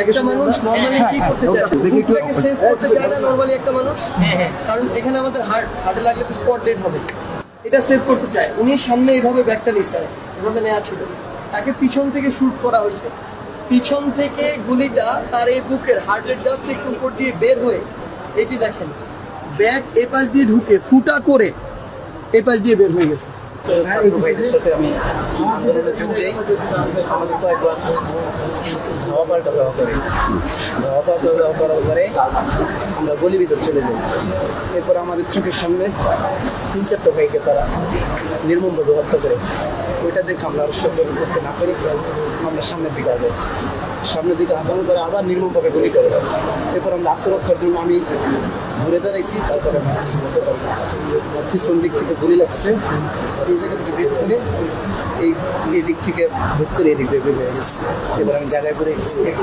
একটা মানুষ নরমালি কি করতে চায়, বুকটাকে সেভ করতে চায় না নরমালি একটা মানুষ, কারণ এখানে আমাদের হার্টে লাগলে তো স্পট ডেড হবে, এটা সেভ করতে চায়। উনি সামনে এইভাবে ব্যাগটা নিচ্ছে, এভাবে নেওয়া ছিল, তাকে পিছন থেকে শুট করা হয়েছে, পিছন থেকে গুলিটা তার এই বুকের হার্টের জাস্ট একটু উপর দিয়ে বের হয়ে, এই যে দেখেন ব্যাগ এ পাশ দিয়ে ঢুকে ফুটা করে এ পাশ দিয়ে বের হয়ে গেছে। ছাত্র ভাইদের সাথে আমি আন্দোলনে যোগ দিই। আমাদের কয়েকবার ধাওয়া পাল্টা দেওয়া করার পরে আমরা গলি ভিতর চলে যাই। এরপর আমাদের চোখের সামনে 3-4টা ভাইকে তারা নির্মমভাবে হত্যা করে। ওইটা দেখে আমরা আরো সহ্য করতে না পারি, আমরা সামনের দিকে আগানো করে আবার নির্মমভাবে গুলি করে। এরপর আমরা আত্মরক্ষার জন্য আমি ঘুরে দাঁড়াইছি, তারপরে আমি বলতে পারবো পিছন দিক থেকে গুলি লাগছে, এই জায়গা থেকে বের করে এই দিক থেকে ভোট করে এই দিক দিয়ে বের হয়ে গেছে। এবার আমি জায়গায় পড়ে গেছি।